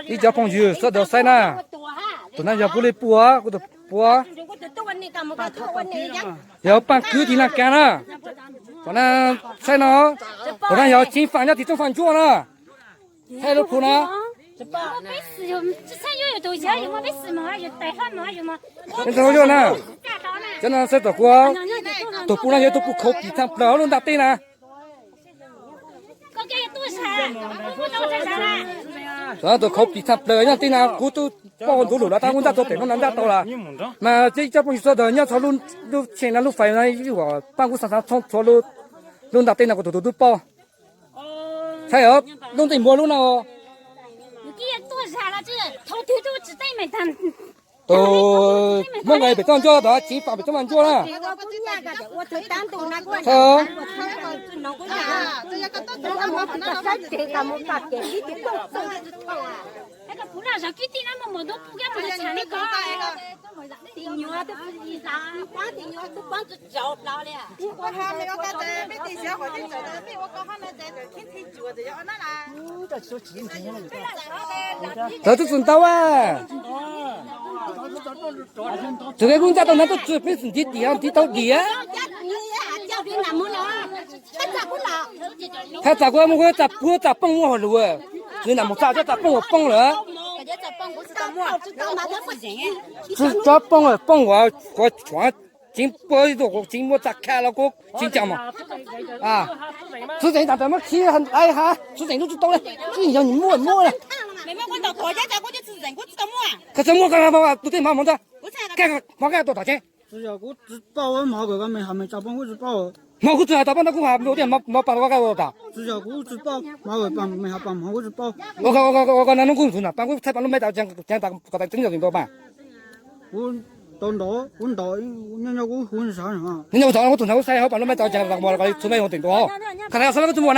你叫朋友说到谁呢？ตัวนั้นอย่าพูดเลยปัวกูตัวปัวอย่าปั้นคือที่นั่นแกนะตัวนั้นใช่เนาะตัวนั้นอย่าจิ้มฟันอย่าติดฟันจ้วนะใช่ลูกคุณนะ没事有，这才有东西，有么没事嘛，有带饭嘛，有么。你怎么样呢？真的是ตัวกูตัวกูนั่นยังตัวกูเขาปีทางเปล่าลุงตัดตีนะก็แกตัวชากูตัวชาละตัวเขาปีทางเปล่ายังตีนะกูตัวป้อนตัวหลุดแล้วถ้ากูจะตัวเต็มนั้นจะตัวละมา这不是说的你要朝路前那路反那一个办公室上从路ลุงตัดตีนะกูตัวป้อใช่เหรอลุงตีมัวลุงนะ哦你多啥了？这头头都只带没单。梦里被当做的，钱法被这么做了。那个不让上，给地那么多不给我们钱的高。地牛啊，都不地上，光地牛都光是找不着了。我还没有干这，没地小伙子做的，没我刚好那在天天做的，要那啦。这说几天了？这就知道啊。这个公家都那都准备是地上地到地啊。他咋过么？我咋不咋帮我路啊？你那么咋就咋帮我帮了？是咋帮我帮我传进播一个我进我咋开了个进讲嘛？啊，之前咋怎么去很哎哈？之前都知道了，之前你摸了。妹妹，我到国家在我就吃人，我知道么？可是我干嘛不对嘛？忙着，干毛干多少钱？只要我只包我毛个还没咋帮我只包。毛个只还打帮那个还没有点毛把我干我打。只要我只包毛个帮没还帮毛我只包。我那种工资呢？帮我才帮你买到讲打搞到真要多少办？我人家我混啥人啊？人家我早上我正常我3号帮你买到讲我出卖我顶多，看他要是那个怎么呢？